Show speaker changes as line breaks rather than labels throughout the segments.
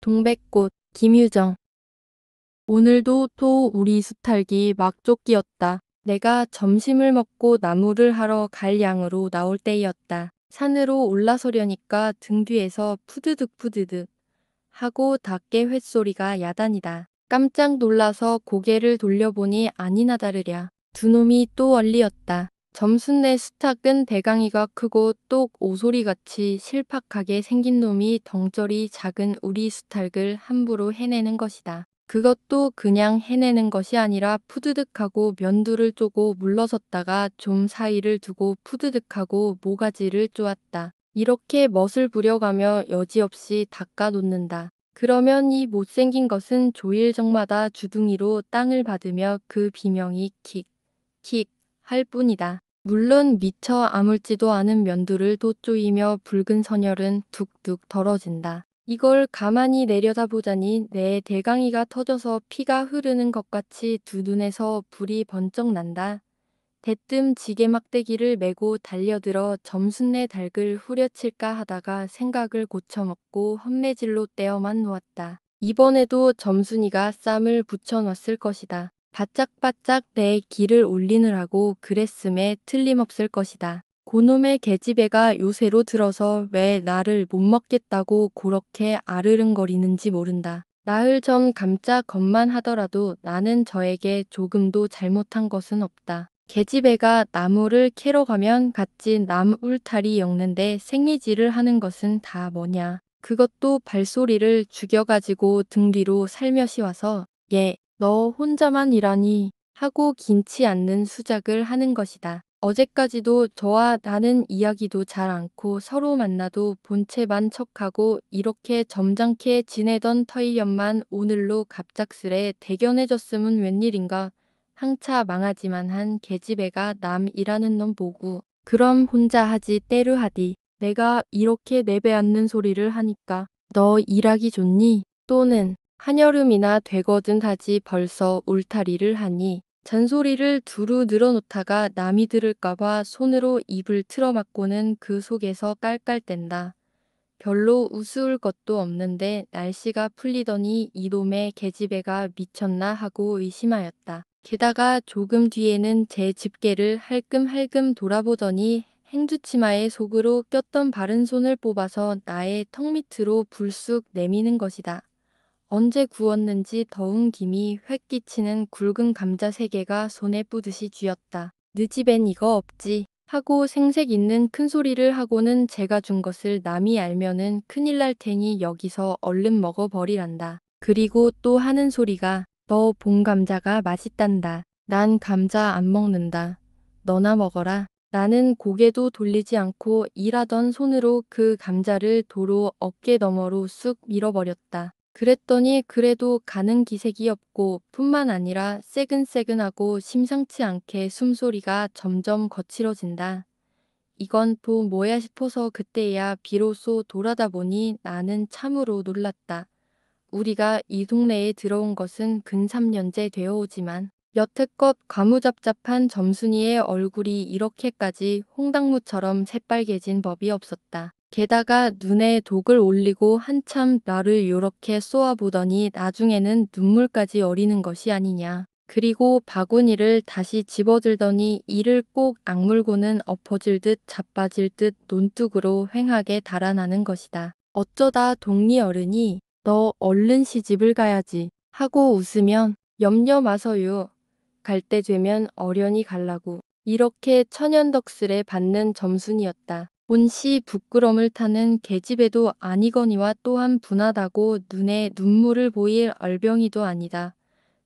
동백꽃, 김유정. 오늘도 또 우리 수탈기 막조끼였다. 내가 점심을 먹고 나무를 하러 갈 양으로 나올 때였다. 산으로 올라서려니까 등 뒤에서 푸드득 푸드득 하고 닭개 횟소리가 야단이다. 깜짝 놀라서 고개를 돌려보니 아니나 다르랴. 두 놈이 또 얼리었다. 점순내 수탉은 대강이가 크고 똑 오소리같이 실팍하게 생긴 놈이 덩저리 작은 우리 수탉을 함부로 해내는 것이다. 그것도 그냥 해내는 것이 아니라 푸드득하고 면두를 쪼고 물러섰다가 좀 사이를 두고 푸드득하고 모가지를 쪼았다. 이렇게 멋을 부려가며 여지없이 닦아놓는다. 그러면 이 못생긴 것은 조일정마다 주둥이로 땅을 받으며 그 비명이 킥, 킥 할 뿐이다. 물론 미처 아물지도 않은 면두를 돋조이며 붉은 선혈은 툭툭 덜어진다. 이걸 가만히 내려다보자니 내 대강이가 터져서 피가 흐르는 것 같이 두 눈에서 불이 번쩍 난다. 대뜸 지게 막대기를 메고 달려들어 점순내 닭을 후려칠까 하다가 생각을 고쳐먹고 험매질로 떼어만 놓았다. 이번에도 점순이가 쌈을 붙여놨을 것이다. 바짝바짝 내 기를 올리느라고 그랬음에 틀림없을 것이다. 고놈의 계집애가 요새로 들어서 왜 나를 못 먹겠다고 그렇게 아르릉거리는지 모른다. 나흘 전 감자 것만 하더라도 나는 저에게 조금도 잘못한 것은 없다. 계집애가 나무를 캐러 가면 같이 남 울타리 엮는데 생리질을 하는 것은 다 뭐냐. 그것도 발소리를 죽여가지고 등 뒤로 살며시 와서 얘, 너 혼자만 일하니 하고 긴치 않는 수작을 하는 것이다. 어제까지도 저와 나는 이야기도 잘 않고 서로 만나도 본체만 척하고 이렇게 점잖게 지내던 터이련만 오늘로 갑작스레 대견해졌음은 웬일인가. 항차 망하지만 한 계집애가 남 일하는 놈 보고 그럼 혼자 하지 때려 하디. 내가 이렇게 내배앉는 소리를 하니까 너 일하기 좋니? 또는 한여름이나 되거든 하지 벌써 울타리를 하니 잔소리를 두루 늘어놓다가 남이 들을까봐 손으로 입을 틀어막고는 그 속에서 깔깔댄다. 별로 우스울 것도 없는데 날씨가 풀리더니 이놈의 계집애가 미쳤나 하고 의심하였다. 게다가 조금 뒤에는 제 집게를 할끔할끔 돌아보더니 행주치마에 속으로 꼈던 바른 손을 뽑아서 나의 턱 밑으로 불쑥 내미는 것이다. 언제 구웠는지 더운 김이 획 끼치는 굵은 감자 3개가 손에 뿌듯이 쥐었다. 느 집엔 이거 없지 하고 생색 있는 큰 소리를 하고는 제가 준 것을 남이 알면은 큰일 날 테니 여기서 얼른 먹어버리란다. 그리고 또 하는 소리가 너 본 감자가 맛있단다. 난 감자 안 먹는다. 너나 먹어라. 나는 고개도 돌리지 않고 일하던 손으로 그 감자를 도로 어깨 너머로 쑥 밀어버렸다. 그랬더니 그래도 가는 기색이 없고 뿐만 아니라 새근새근하고 심상치 않게 숨소리가 점점 거칠어진다. 이건 또 뭐야 싶어서 그때야 비로소 돌아다 보니 나는 참으로 놀랐다. 우리가 이 동네에 들어온 것은 근 3년째 되어오지만 여태껏 과무잡잡한 점순이의 얼굴이 이렇게까지 홍당무처럼 새빨개진 법이 없었다. 게다가 눈에 독을 올리고 한참 나를 요렇게 쏘아보더니 나중에는 눈물까지 어리는 것이 아니냐. 그리고 바구니를 다시 집어들더니 이를 꼭 악물고는 엎어질 듯 자빠질 듯 논뚝으로 횡하게 달아나는 것이다. 어쩌다 동리 어른이 너 얼른 시집을 가야지 하고 웃으면 염려 마서요. 갈 때 되면 어련히 갈라고. 이렇게 천연덕스레 받는 점순이었다. 온시 부끄럼을 타는 계집애도 아니거니와 또한 분하다고 눈에 눈물을 보일 얼병이도 아니다.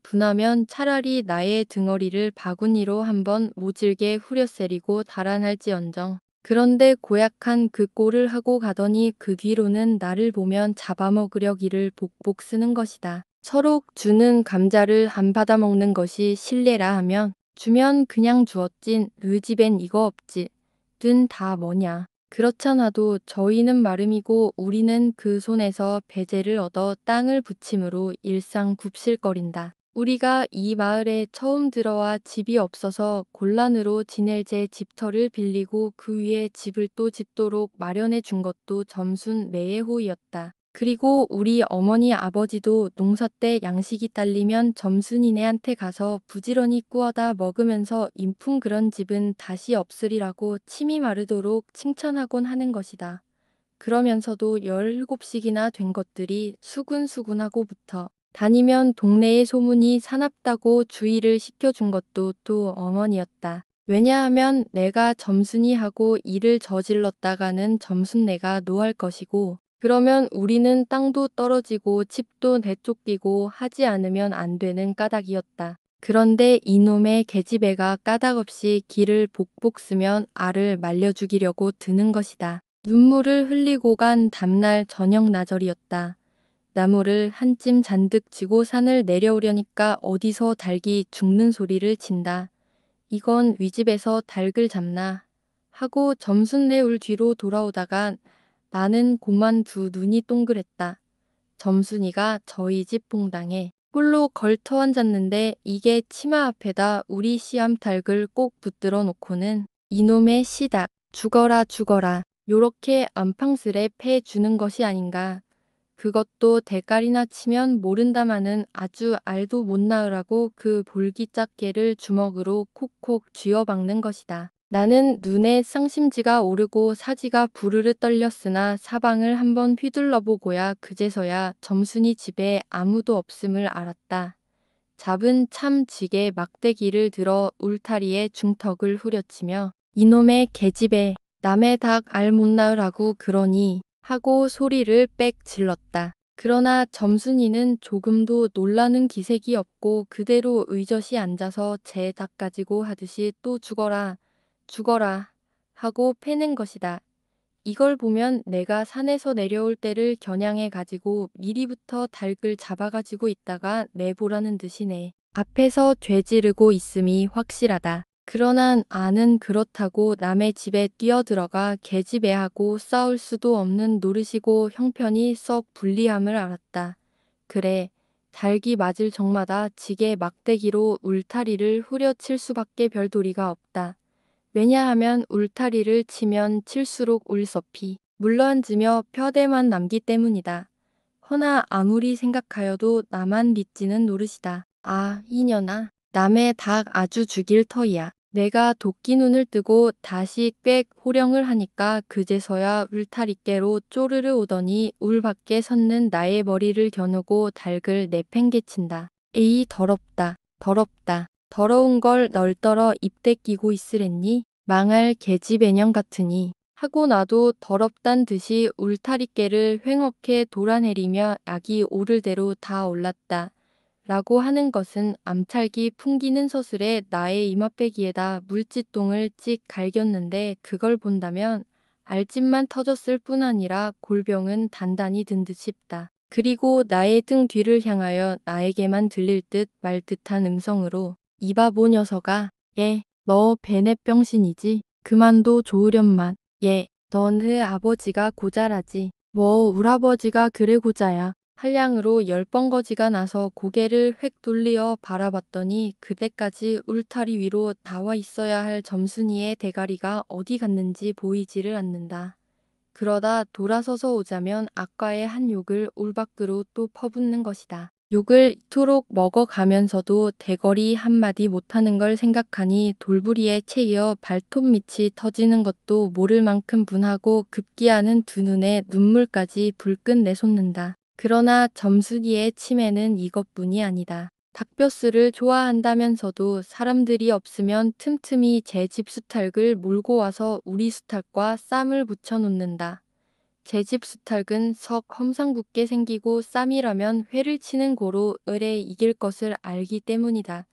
분하면 차라리 나의 등허리를 바구니로 한번 모질게 후려세리고 달아날지언정. 그런데 고약한 그 꼴을 하고 가더니 그 뒤로는 나를 보면 잡아먹으려기를 복복 쓰는 것이다. 서로 주는 감자를 안 받아먹는 것이 실례라 하면 주면 그냥 주었진 의 집엔 이거 없지. 든 다 뭐냐. 그렇잖아도 저희는 마름이고 우리는 그 손에서 배제를 얻어 땅을 부침으로 일상 굽실거린다. 우리가 이 마을에 처음 들어와 집이 없어서 곤란으로 지낼 제 집터를 빌리고 그 위에 집을 또 짓도록 마련해 준 것도 점순 매의 호의였다. 그리고 우리 어머니 아버지도 농사 때 양식이 딸리면 점순이네한테 가서 부지런히 구워다 먹으면서 인품 그런 집은 다시 없으리라고 침이 마르도록 칭찬하곤 하는 것이다. 그러면서도 17씩이나 된 것들이 수군수군하고부터 다니면 동네의 소문이 사납다고 주의를 시켜준 것도 또 어머니였다. 왜냐하면 내가 점순이 하고 일을 저질렀다가는 점순내가 노할 것이고 그러면 우리는 땅도 떨어지고 집도 내쫓기고 하지 않으면 안 되는 까닭이었다. 그런데 이놈의 계집애가 까닭없이 기를 복복 쓰면 알을 말려 죽이려고 드는 것이다. 눈물을 흘리고 간 다음날 저녁 나절이었다. 나무를 한 찜 잔뜩 쥐고 산을 내려오려니까 어디서 닭이 죽는 소리를 친다. 이건 위집에서 닭을 잡나 하고 점순내울 뒤로 돌아오다가 나는 고만 두 눈이 동그랬다. 점순이가 저희 집 봉당에 홀로 걸터 앉았는데 이게 치마 앞에다 우리 씨암탉을 꼭 붙들어 놓고는 이놈의 씨닭 죽어라 죽어라 요렇게 안팡스레 패 주는 것이 아닌가. 그것도 대가리나 치면 모른다마는 아주 알도 못 낳으라고 그 볼기짝개를 주먹으로 콕콕 쥐어박는 것이다. 나는 눈에 쌍심지가 오르고 사지가 부르르 떨렸으나 사방을 한번 휘둘러보고야 그제서야 점순이 집에 아무도 없음을 알았다. 잡은 참 쥐게 막대기를 들어 울타리에 중턱을 후려치며 이놈의 계집애 남의 닭 알 못 낳으라고 그러니 하고 소리를 빽 질렀다. 그러나 점순이는 조금도 놀라는 기색이 없고 그대로 의젓이 앉아서 제 닭 가지고 하듯이 또 죽어라 죽어라 하고 패는 것이다. 이걸 보면 내가 산에서 내려올 때를 겨냥해 가지고 미리부터 닭을 잡아가지고 있다가 내보라는 듯이네. 앞에서 죄지르고 있음이 확실하다. 그러나 아는 그렇다고 남의 집에 뛰어들어가 계집애하고 싸울 수도 없는 노릇이고 형편이 썩 불리함을 알았다. 그래, 닭이 맞을 적마다 지게 막대기로 울타리를 후려칠 수밖에 별 도리가 없다. 왜냐하면 울타리를 치면 칠수록 울섭이 물러앉으며 뼈대만 남기 때문이다. 허나 아무리 생각하여도 나만 믿지는 노릇이다. 아, 이년아. 남의 닭 아주 죽일 터이야. 내가 도끼 눈을 뜨고 다시 꽥 호령을 하니까 그제서야 울타리께로 쪼르르 오더니 울 밖에 섰는 나의 머리를 겨누고 닭을 내팽개친다. 에이 더럽다. 더럽다. 더러운 걸 널떨어 입대 끼고 있으랬니? 망할 계집애년 같으니. 하고 나도 더럽단 듯이 울타리깨를 횡하게 돌아내리며 약이 오를 대로 다 올랐다. 라고 하는 것은 암탉이 풍기는 서슬에 나의 이마빼기에다 물짓똥을 찍 갈겼는데 그걸 본다면 알집만 터졌을 뿐 아니라 골병은 단단히 든 듯 싶다. 그리고 나의 등 뒤를 향하여 나에게만 들릴 듯 말 듯한 음성으로 이봐 보 녀석아. 예, 너 베넷병신이지? 그만둬 좋으련만. 예, 너네 아버지가 고자라지. 뭐 울아버지가 그래 고자야. 한량으로 10번거지가 나서 고개를 획 돌리어 바라봤더니 그때까지 울타리 위로 나와 있어야 할 점순이의 대가리가 어디 갔는지 보이지를 않는다. 그러다 돌아서서 오자면 아까의 한 욕을 울밖으로 또 퍼붓는 것이다. 욕을 이토록 먹어가면서도 대거리 한마디 못하는 걸 생각하니 돌부리에 채이어 발톱 밑이 터지는 것도 모를 만큼 분하고 급기야는 두 눈에 눈물까지 불끈 내솟는다. 그러나 점순이의 치매는 이것뿐이 아니다. 닭뼈스를 좋아한다면서도 사람들이 없으면 틈틈이 제 집 수탉을 몰고 와서 우리 수탉과 쌈을 붙여 놓는다. 제 집 수탉은 석 험상궂게 생기고 쌈이라면 회를 치는 고로 을에 이길 것을 알기 때문이다.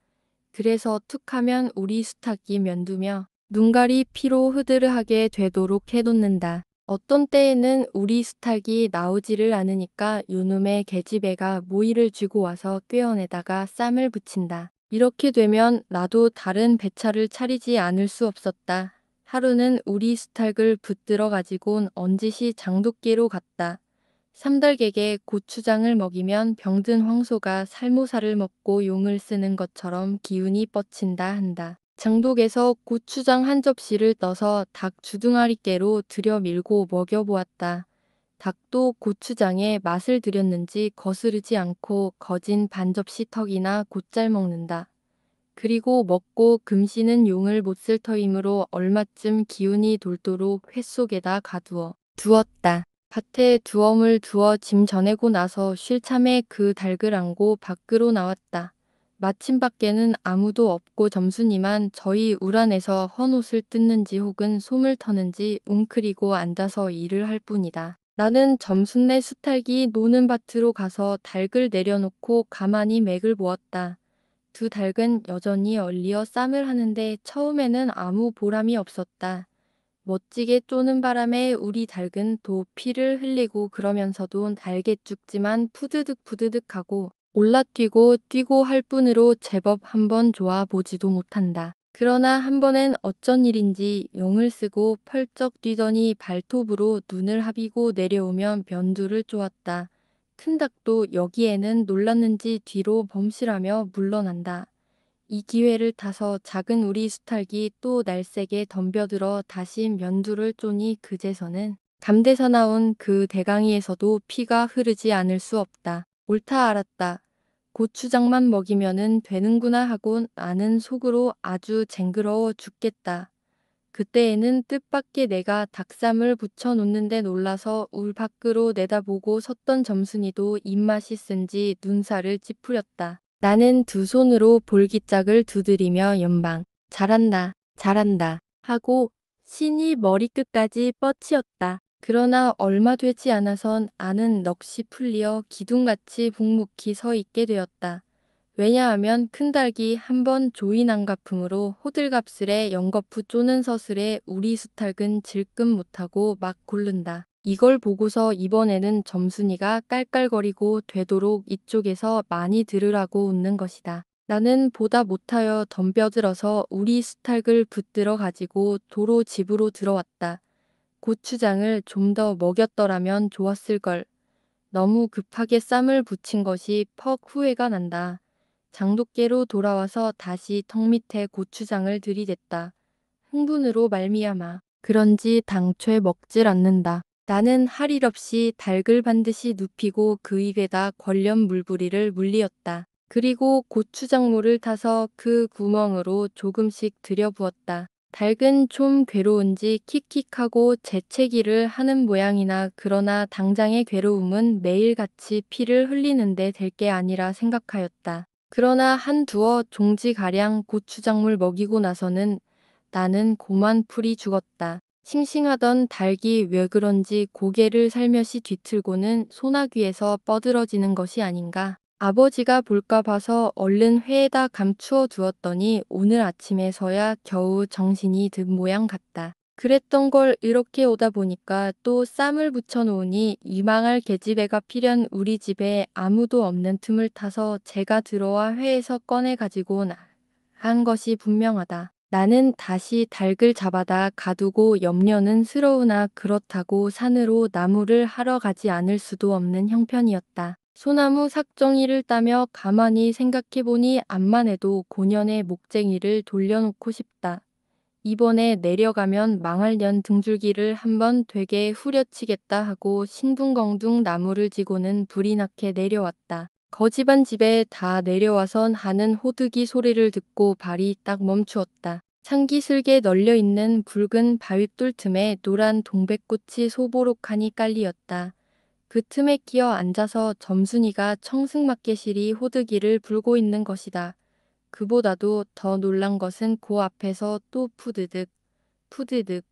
그래서 툭하면 우리 수탉이 면두며 눈갈이 피로 흐드르하게 되도록 해놓는다. 어떤 때에는 우리 수탉이 나오지를 않으니까 요놈의 계집애가 모이를 쥐고 와서 꿰어내다가 쌈을 붙인다. 이렇게 되면 나도 다른 배차를 차리지 않을 수 없었다. 하루는 우리 수탉을 붙들어 가지곤 언짓이 장독기로 갔다. 삼달객에 고추장을 먹이면 병든 황소가 살모사를 먹고 용을 쓰는 것처럼 기운이 뻗친다 한다. 장독에서 고추장 한 접시를 떠서 닭 주둥아리께로 들여 밀고 먹여보았다. 닭도 고추장에 맛을 들였는지 거스르지 않고 거진 반 접시 턱이나 곧잘 먹는다. 그리고 먹고 금시는 용을 못 쓸 터이므로 얼마쯤 기운이 돌도록 회 속에다 가두어 두었다. 밭에 두엄을 두어 짐 전해고 나서 쉴 참에 그 닭을 안고 밖으로 나왔다. 마침 밖에는 아무도 없고 점순이만 저희 울 안에서 헌옷을 뜯는지 혹은 솜을 터는지 웅크리고 앉아서 일을 할 뿐이다. 나는 점순내 수탈기 노는 밭으로 가서 닭을 내려놓고 가만히 맥을 보았다. 두 닭은 여전히 얼리어 쌈을 하는데 처음에는 아무 보람이 없었다. 멋지게 쪼는 바람에 우리 닭은 도 피를 흘리고 그러면서도 달게 죽지만 푸드득 푸드득하고 올라뛰고 뛰고 할 뿐으로 제법 한번 좋아 보지도 못한다. 그러나 한 번엔 어쩐 일인지 용을 쓰고 펄쩍 뛰더니 발톱으로 눈을 하비고 내려오며 면두를 쪼았다. 큰 닭도 여기에는 놀랐는지 뒤로 범실하며 물러난다. 이 기회를 타서 작은 우리 수탉이 또 날쌔게 덤벼들어 다시 면두를 쪼니 그제서는 감대사 나온 그 대강이에서도 피가 흐르지 않을 수 없다. 옳다 알았다. 고추장만 먹이면은 되는구나 하고 나는 속으로 아주 쟁그러워 죽겠다. 그때에는 뜻밖의 내가 닭쌈을 부쳐 놓는데 놀라서 울 밖으로 내다보고 섰던 점순이도 입맛이 쓴지 눈살을 찌푸렸다. 나는 두 손으로 볼기짝을 두드리며 연방 잘한다 잘한다 하고 신이 머리끝까지 뻗치었다. 그러나 얼마 되지 않아선 아는 넋이 풀리어 기둥같이 묵묵히 서 있게 되었다. 왜냐하면 큰 닭이 한번 조인 안가품으로 호들갑스레 연거푸 쪼는 서슬에 우리 수탉은 질끔 못하고 막 곪른다. 이걸 보고서 이번에는 점순이가 깔깔거리고 되도록 이쪽에서 많이 들으라고 웃는 것이다. 나는 보다 못하여 덤벼들어서 우리 수탉을 붙들어 가지고 도로 집으로 들어왔다. 고추장을 좀 더 먹였더라면 좋았을걸. 너무 급하게 쌈을 부친 것이 퍽 후회가 난다. 장독께로 돌아와서 다시 턱 밑에 고추장을 들이댔다. 흥분으로 말미암아 그런지 당최 먹질 않는다. 나는 할 일 없이 닭을 반드시 눕히고 그 입에다 권련 물부리를 물리었다. 그리고 고추장물을 타서 그 구멍으로 조금씩 들여부었다. 닭은 좀 괴로운지 킥킥하고 재채기를 하는 모양이나 그러나 당장의 괴로움은 매일같이 피를 흘리는데 될 게 아니라 생각하였다. 그러나 한두어 종지가량 고추장물 먹이고 나서는 나는 고만 풀이 죽었다. 싱싱하던 닭이 왜 그런지 고개를 살며시 뒤틀고는 소나귀에서 뻗으러지는 것이 아닌가. 아버지가 볼까 봐서 얼른 회에다 감추어 두었더니 오늘 아침에서야 겨우 정신이 든 모양 같다. 그랬던 걸 이렇게 오다 보니까 또 쌈을 붙여 놓으니 이망할 계집애가 필연 우리 집에 아무도 없는 틈을 타서 제가 들어와 회에서 꺼내 가지고 한 것이 분명하다. 나는 다시 닭을 잡아다 가두고 염려는 스러우나 그렇다고 산으로 나무를 하러 가지 않을 수도 없는 형편이었다. 소나무 삭정이를 따며 가만히 생각해보니 암만 해도 고년의 목쟁이를 돌려놓고 싶다. 이번에 내려가면 망할년 등줄기를 한번 되게 후려치겠다 하고 신둥건둥 나무를 지고는 불이 나게 내려왔다. 거지반 집에 다 내려와선 하는 호드기 소리를 듣고 발이 딱 멈추었다. 상기슬게 널려있는 붉은 바윗돌 틈에 노란 동백꽃이 소보록하니 깔리었다. 그 틈에 끼어 앉아서 점순이가 청승맞게실이 호드기를 불고 있는 것이다. 그보다도 더 놀란 것은 그 앞에서 또 푸드득 푸드득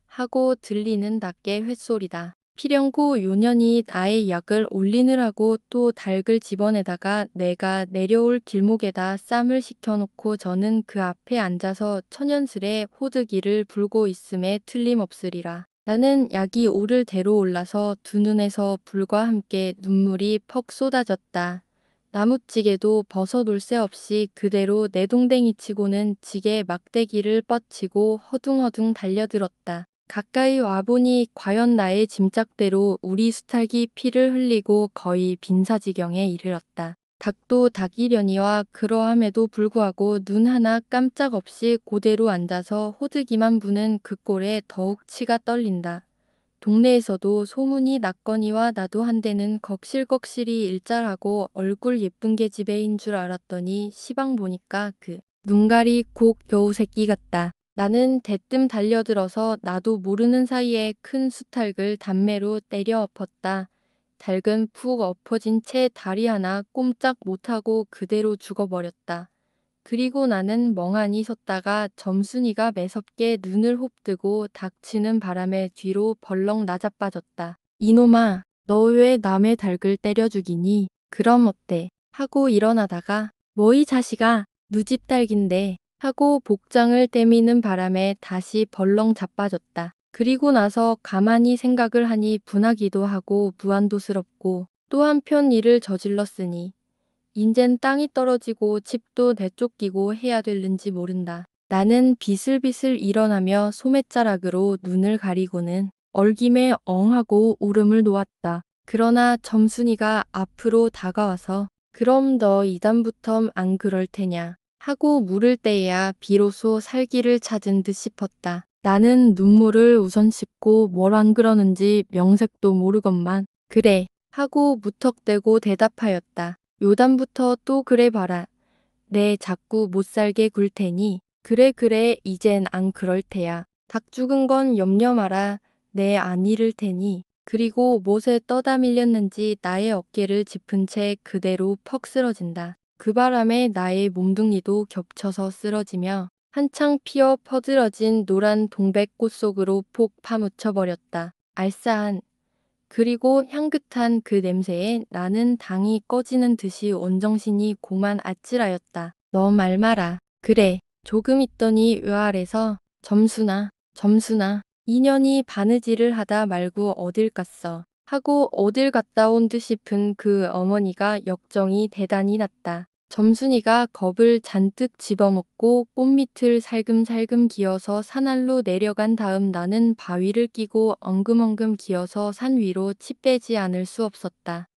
하고 들리는 닭의 횟소리다. 필연고 요년이 나의 약을 올리느라고 또 닭을 집어내다가 내가 내려올 길목에다 쌈을 시켜놓고 저는 그 앞에 앉아서 천연스레 호드기를 불고 있음에 틀림없으리라. 나는 약이 오를 대로 올라서 두 눈에서 불과 함께 눈물이 퍽 쏟아졌다. 나무찌개도 버섯올 새 없이 그대로 내동댕이 치고는 지게 막대기를 뻗치고 허둥허둥 달려들었다. 가까이 와보니 과연 나의 짐작대로 우리 수탉이 피를 흘리고 거의 빈사지경에 이르렀다. 닭도 닭이려니와 그러함에도 불구하고 눈 하나 깜짝 없이 고대로 앉아서 호드기만 부는 그 꼴에 더욱 치가 떨린다. 동네에서도 소문이 났거니와 나도 한때는 겁실겁실이 일잘하고 얼굴 예쁜 계집애인 줄 알았더니 시방 보니까 그 눈깔이 곧 겨우 새끼 같다. 나는 대뜸 달려들어서 나도 모르는 사이에 큰 수탉을 단매로 때려 엎었다. 닭은 푹 엎어진 채 다리 하나 꼼짝 못하고 그대로 죽어버렸다. 그리고 나는 멍하니 섰다가 점순이가 매섭게 눈을 홉뜨고 닥치는 바람에 뒤로 벌렁 나자빠졌다. 이놈아, 너 왜 남의 닭을 때려 죽이니? 그럼 어때? 하고 일어나다가 뭐 이 자식아, 누집 닭인데 하고 복장을 떼미는 바람에 다시 벌렁 자빠졌다. 그리고 나서 가만히 생각을 하니 분하기도 하고 무안도스럽고 또 한편 일을 저질렀으니 인젠 땅이 떨어지고 집도 내쫓기고 해야 될는지 모른다. 나는 비슬비슬 일어나며 소매자락으로 눈을 가리고는 얼김에 엉하고 울음을 놓았다. 그러나 점순이가 앞으로 다가와서 그럼 너 이담부텀 안 그럴 테냐 하고 물을 때에야 비로소 살기를 찾은 듯 싶었다. 나는 눈물을 우선 씻고 뭘 안 그러는지 명색도 모르건만 그래 하고 무턱대고 대답하였다. 요담부터 또 그래 봐라. 내 자꾸 못살게 굴 테니 그래 그래 이젠 안 그럴 테야. 닭 죽은 건 염려 마라. 내 안 잃을 테니. 그리고 못에 떠다 밀렸는지 나의 어깨를 짚은 채 그대로 퍽 쓰러진다. 그 바람에 나의 몸뚱이도 겹쳐서 쓰러지며 한창 피어 퍼들어진 노란 동백꽃 속으로 폭 파묻혀 버렸다. 알싸한 그리고 향긋한 그 냄새에 나는 당이 꺼지는 듯이 온정신이 고만 아찔하였다. 너 말 마라. 그래. 조금 있더니 의아래서 점순아, 점순아. 인연이 바느질을 하다 말고 어딜 갔어. 하고 어딜 갔다 온 듯 싶은 그 어머니가 역정이 대단히 났다. 점순이가 겁을 잔뜩 집어먹고 꽃밑을 살금살금 기어서 산알로 내려간 다음 나는 바위를 끼고 엉금엉금 기어서 산 위로 치 빼지 않을 수 없었다.